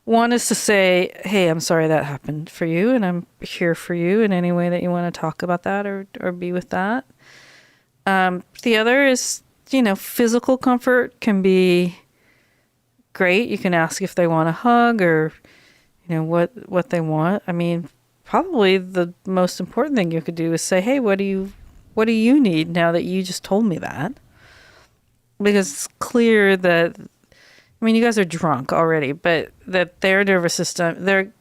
One is to say, hey, I'm sorry that happened for you, and I'm here for you in any way that you want to talk about that or be with that. The other is, physical comfort can be great. You can ask if they want a hug or, what they want. I mean, probably the most important thing you could do is say, hey, what do you need now that you just told me that? Because it's clear that, you guys are drunk already, but that their nervous system, they're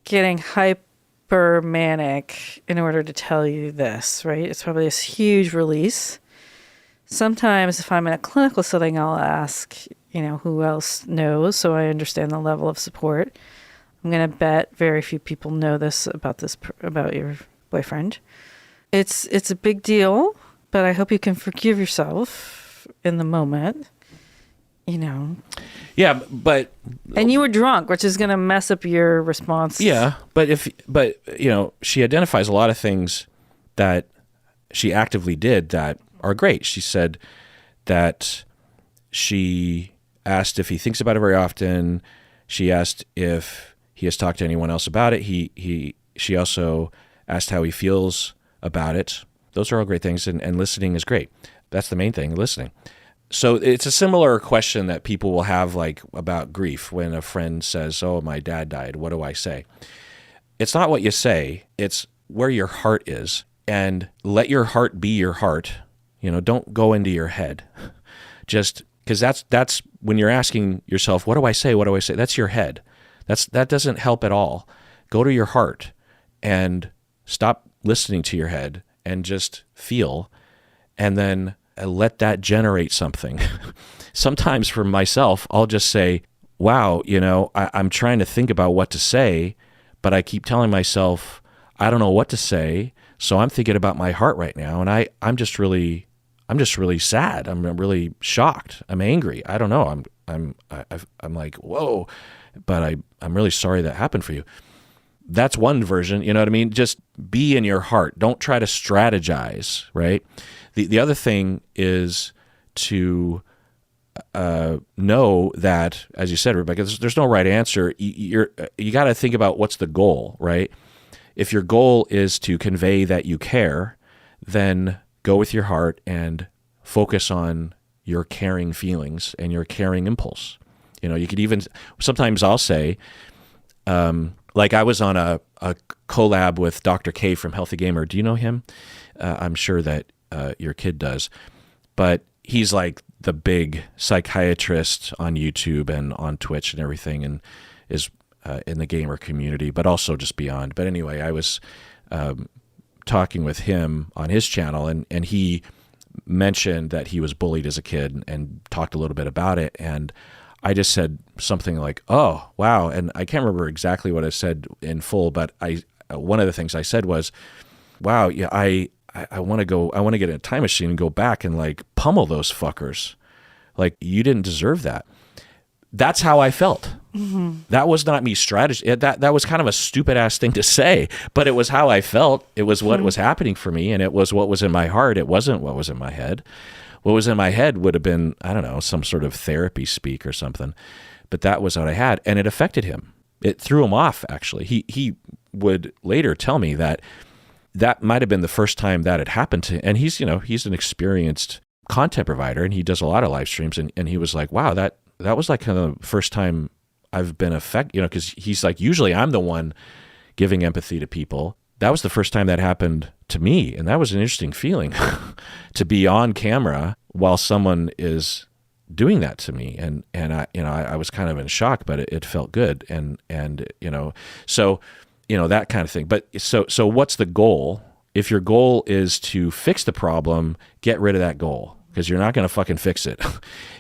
getting hyper manic in order to tell you this, right? It's probably this huge release. Sometimes if I'm in a clinical setting, I'll ask, who else knows, so I understand the level of support. I'm going to bet very few people know this about your boyfriend. It's a big deal, but I hope you can forgive yourself in the moment. Yeah, but and you were drunk, which is going to mess up your response. Yeah, but she identifies a lot of things that she actively did that are great. She said that she asked if he thinks about it very often. She asked if he has talked to anyone else about it. She also asked how he feels about it. Those are all great things, and listening is great. That's the main thing, listening. So it's a similar question that people will have like about grief when a friend says, oh, my dad died. What do I say? It's not what you say. It's where your heart is. And let your heart be your heart. Don't go into your head. Just because that's when you're asking yourself, what do I say? What do I say? That's your head. That doesn't help at all. Go to your heart and stop listening to your head and just feel, and then let that generate something. Sometimes for myself, I'll just say, wow, I'm trying to think about what to say, but I keep telling myself, I don't know what to say. So I'm thinking about my heart right now. And I'm just really sad. I'm really shocked. I'm angry. I don't know. I'm like, whoa, but I'm really sorry that happened for you. That's one version, you know what I mean? Just be in your heart. Don't try to strategize, right? The other thing is to know that, as you said, Rebecca, there's no right answer. You got to think about what's the goal, right? If your goal is to convey that you care, then go with your heart and focus on your caring feelings and your caring impulse. You could even, sometimes I'll say, like I was on a collab with Dr. K from Healthy Gamer. Do you know him? I'm sure that your kid does, but he's like the big psychiatrist on YouTube and on Twitch and everything, and is in the gamer community, but also just beyond. But anyway, I was talking with him on his channel, and he mentioned that he was bullied as a kid and talked a little bit about it. And I just said something like, oh, wow. And I can't remember exactly what I said in full, but one of the things I said was, wow, yeah, I want to get in a time machine and go back and like pummel those fuckers. Like, you didn't deserve that. That's how I felt. Mm-hmm. That was not me strategy. That was kind of a stupid ass thing to say, but it was how I felt. It was what was happening for me, and it was what was in my heart. It wasn't what was in my head. What was in my head would have been, I don't know, some sort of therapy speak or something, but that was what I had, and it affected him. It threw him off, actually. He would later tell me that might have been the first time that had happened to him. And he's an experienced content provider, and he does a lot of live streams, and he was like, wow, that was like kind of the first time I've been affected, because he's like, usually I'm the one giving empathy to people. That was the first time that happened to me, and that was an interesting feeling to be on camera while someone is doing that to me, and I was kind of in shock, but it felt good, and so that kind of thing. But so what's the goal? If your goal is to fix the problem, get rid of that goal, because you're not going to fucking fix it.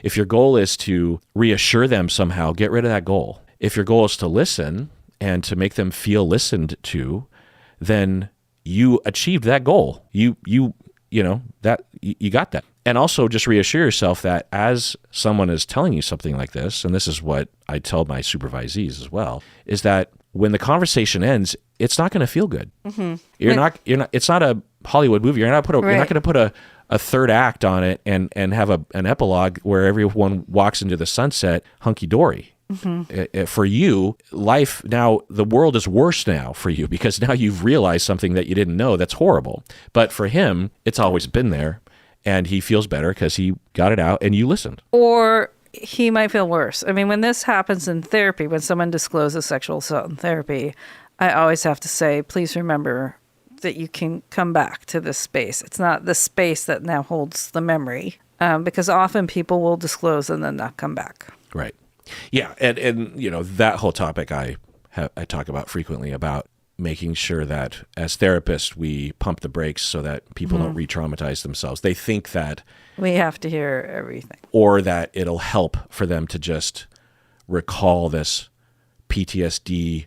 If your goal is to reassure them somehow, get rid of that goal. If your goal is to listen and to make them feel listened to, then you achieved that goal. You got that. And also just reassure yourself that as someone is telling you something like this, and this is what I tell my supervisees as well, is that when the conversation ends, it's not going to feel good. Mm-hmm. You're not, it's not a Hollywood movie. You're not Right. going to put a third act on it and have an epilogue where everyone walks into the sunset hunky dory. For you, life now, the world is worse now for you because now you've realized something that you didn't know that's horrible. But for him, it's always been there, and he feels better because he got it out and you listened. Or he might feel worse. I mean, when this happens in therapy, when someone discloses sexual assault in therapy, I always have to say, please remember that you can come back to this space. It's not the space that now holds the memory, because often people will disclose and then not come back. Right. Yeah, and you know, that whole topic I talk about frequently, about making sure that as therapists we pump the brakes so that people don't re-traumatize themselves. They think that we have to hear everything, or that it'll help for them to just recall this PTSD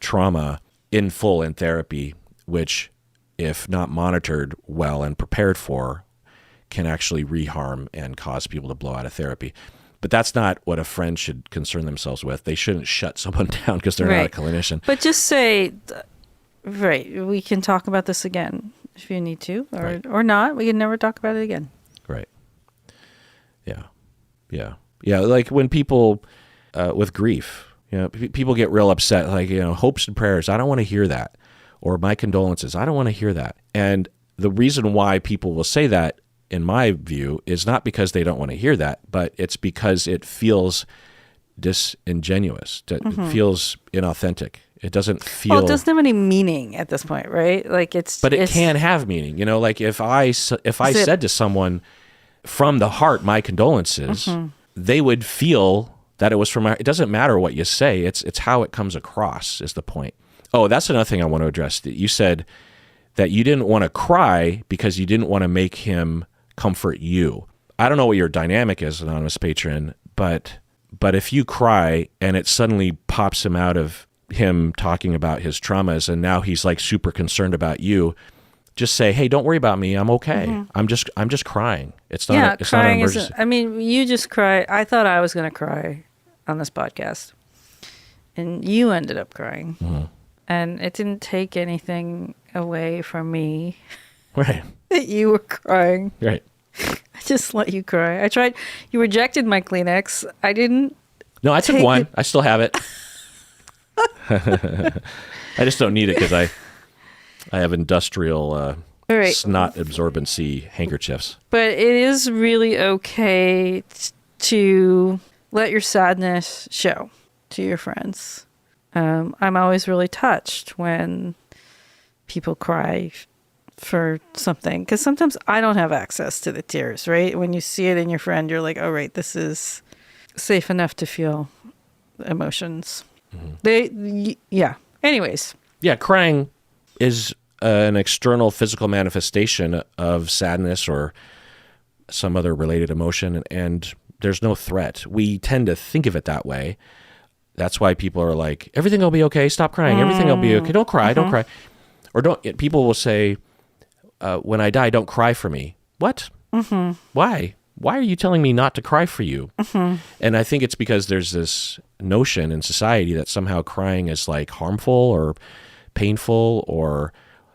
trauma in full in therapy, which, if not monitored well and prepared for, can actually reharm and cause people to blow out of therapy. But that's not what a friend should concern themselves with. They shouldn't shut someone down because they're not a clinician. But just say, right, we can talk about this again if you need to, or not. We can never talk about it again. Right. Yeah. Yeah. Yeah. Like when people with grief, you know, people get real upset, like, you know, hopes and prayers. I don't want to hear that. Or my condolences. I don't want to hear that. And the reason why people will say that, in my view, is not because they don't want to hear that, but it's because it feels disingenuous. It feels inauthentic. It doesn't feel... Well, it doesn't have any meaning at this point, right? Like it can have meaning. You know, like if I said to someone from the heart, my condolences, they would feel that it was from my... It doesn't matter what you say. It's how it comes across is the point. Oh, that's another thing I want to address. That you said that you didn't want to cry because you didn't want to make him comfort you. I don't know what your dynamic is, anonymous patron, but if you cry and it suddenly pops him out of him talking about his traumas and now he's like super concerned about you, just say, hey, don't worry about me. I'm okay. I'm just crying. It's not it's not an emergency. I mean, you just cry. I thought I was going to cry on this podcast and you ended up crying. And it didn't take anything away from me. Right. That you were crying. Right. I just let you cry. I tried. You rejected my Kleenex. I didn't. No, I took one. I still have it. I just don't need it because I have industrial snot absorbency handkerchiefs. But it is really okay to let your sadness show to your friends. I'm always really touched when people cry for something, because sometimes I don't have access to the tears, right? When you see it in your friend, you're like, oh, right, this is safe enough to feel emotions. Anyways. Yeah, crying is an external physical manifestation of sadness or some other related emotion, and there's no threat. We tend to think of it that way. That's why people are like, everything will be okay, stop crying, everything will be okay, don't cry, don't cry. Or people will say, when I die, don't cry for me. What? Why? Why are you telling me not to cry for you? And I think it's because there's this notion in society that somehow crying is like harmful or painful,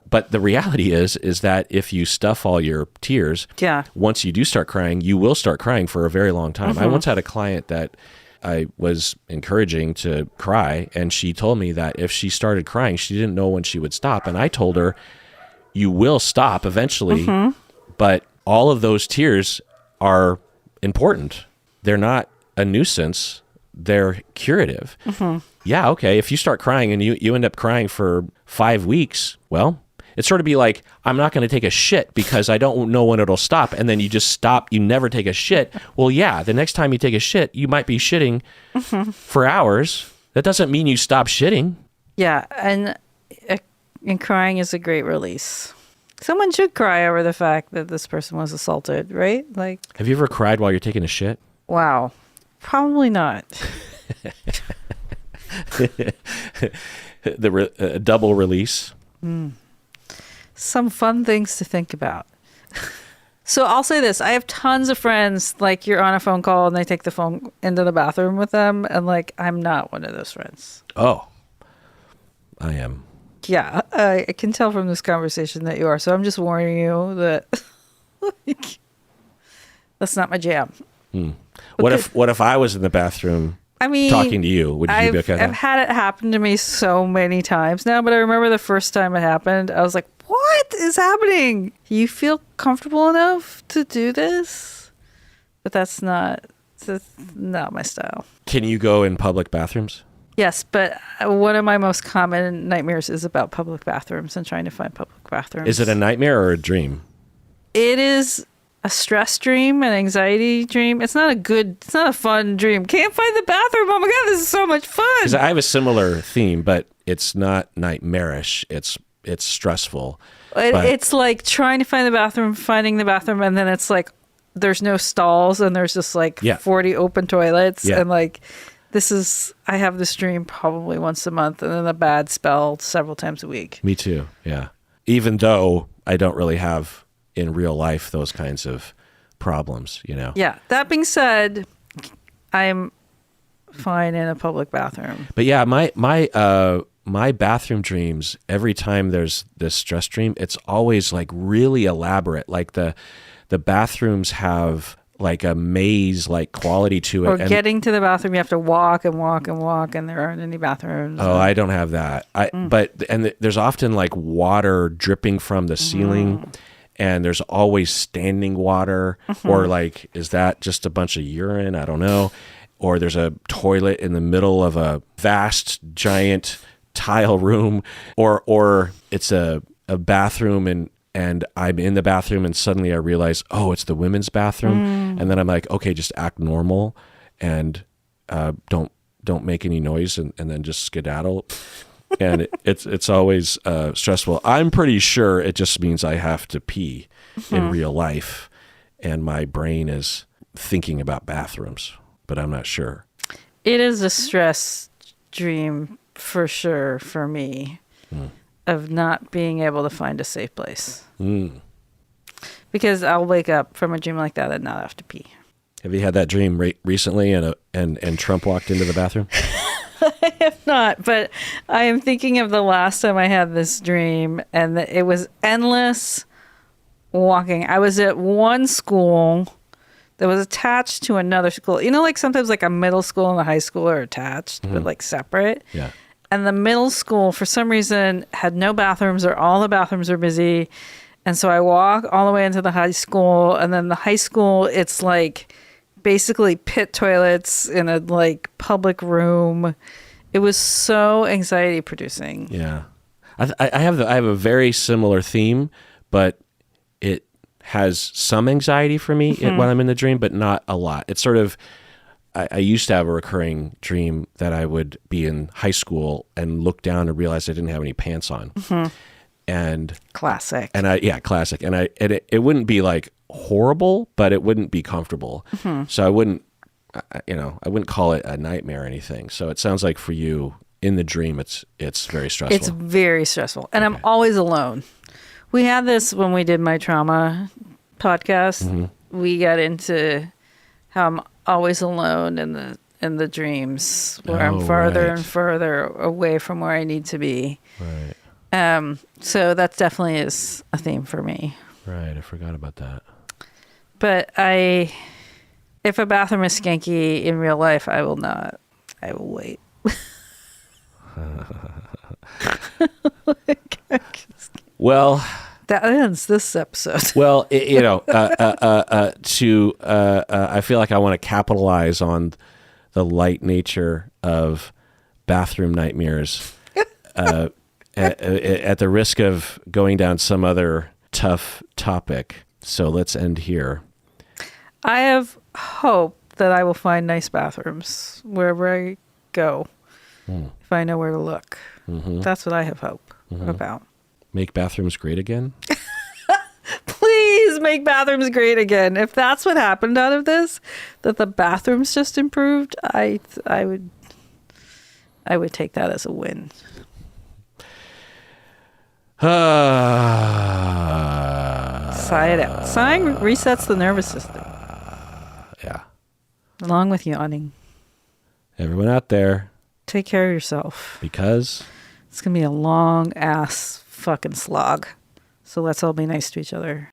but the reality is that if you stuff all your tears, once you do start crying, you will start crying for a very long time. I once had a client that I was encouraging to cry, and she told me that if she started crying, she didn't know when she would stop. And I told her, you will stop eventually, but all of those tears are important. They're not a nuisance. They're curative. Yeah, okay, if you start crying and you end up crying for 5 weeks, well, it's sort of be like, I'm not going to take a shit because I don't know when it'll stop. And then you just stop. You never take a shit. Well, yeah, the next time you take a shit, you might be shitting for hours. That doesn't mean you stop shitting. Yeah, and crying is a great release. Someone should cry over the fact that this person was assaulted, right? Like, have you ever cried while you're taking a shit? Wow. Probably not. The double release. Some fun things to think about. So I'll say this. I have tons of friends, like you're on a phone call and they take the phone into the bathroom with them. And like, I'm not one of those friends. Oh, I am. yeah, I can tell from this conversation that you are. So I'm just warning you that like, that's not my jam. What if I was in the bathroom I mean, talking to you? Would you be okay with I've that? had it happen to me so many times now, but I remember the first time it happened, I was like, what is happening? You feel comfortable enough to do this? But that's not my style. Can you go in public bathrooms? Yes, but one of my most common nightmares is about public bathrooms and trying to find public bathrooms. Is it a nightmare or a dream? It is a stress dream, an anxiety dream. It's not a fun dream. Can't find the bathroom. Oh my God, this is so much fun. Because I have a similar theme, but it's not nightmarish. It's stressful. It's like trying to find the bathroom, finding the bathroom, and then it's like there's no stalls and there's just like 40 open toilets. Yeah. And like I have this dream probably once a month and then a bad spell several times a week. Me too. Yeah. Even though I don't really have in real life those kinds of problems, you know? Yeah. That being said, I'm fine in a public bathroom. But yeah, my bathroom dreams, every time there's this stress dream, it's always like really elaborate. Like the bathrooms have like a maze like quality to it. Or getting to the bathroom, you have to walk and walk and walk, and there aren't any bathrooms. Oh, I don't have that. But there's often like water dripping from the ceiling, and there's always standing water, or like, is that just a bunch of urine? I don't know. Or there's a toilet in the middle of a vast, giant tile room, or it's a bathroom and I'm in the bathroom and suddenly I realize, oh, it's the women's bathroom. And then I'm like, okay, just act normal and don't make any noise and then just skedaddle. And it's always stressful. I'm pretty sure it just means I have to pee in real life and my brain is thinking about bathrooms, but I'm not sure. It is a stress dream for sure for me. Of not being able to find a safe place. Because I'll wake up from a dream like that and not have to pee. Have you had that dream recently and Trump walked into the bathroom? I have not, but I am thinking of the last time I had this dream and it was endless walking. I was at one school that was attached to another school. You know, like sometimes like a middle school and a high school are attached, but like separate. Yeah. And the middle school, for some reason, had no bathrooms or all the bathrooms are busy. And so I walk all the way into the high school. And then the high school, it's like basically pit toilets in a like public room. It was so anxiety producing. Yeah. I have a very similar theme, but it has some anxiety for me when I'm in the dream, but not a lot. It's sort of... I used to have a recurring dream that I would be in high school and look down and realize I didn't have any pants on. And classic. And classic. And it wouldn't be like horrible, but it wouldn't be comfortable. So I wouldn't call it a nightmare or anything. So it sounds like for you in the dream, it's very stressful. It's very stressful. And I'm always alone. We had this when we did my trauma podcast. We got into how I'm always alone in the dreams where I'm farther and further away from where I need to be. Right. So that definitely is a theme for me. Right. I forgot about that. But if a bathroom is skanky in real life, I will not. I will wait. Well, that ends this episode. Well, I feel like I want to capitalize on the light nature of bathroom nightmares at the risk of going down some other tough topic. So let's end here. I have hope that I will find nice bathrooms wherever I go, if I know where to look. That's what I have hope about. Make bathrooms great again? Please make bathrooms great again. If that's what happened out of this, that the bathrooms just improved, I would take that as a win. Sigh it out. Sighing resets the nervous system. Yeah. Along with yawning. Everyone out there. Take care of yourself. Because It's going to be a long ass fucking slog. So let's all be nice to each other.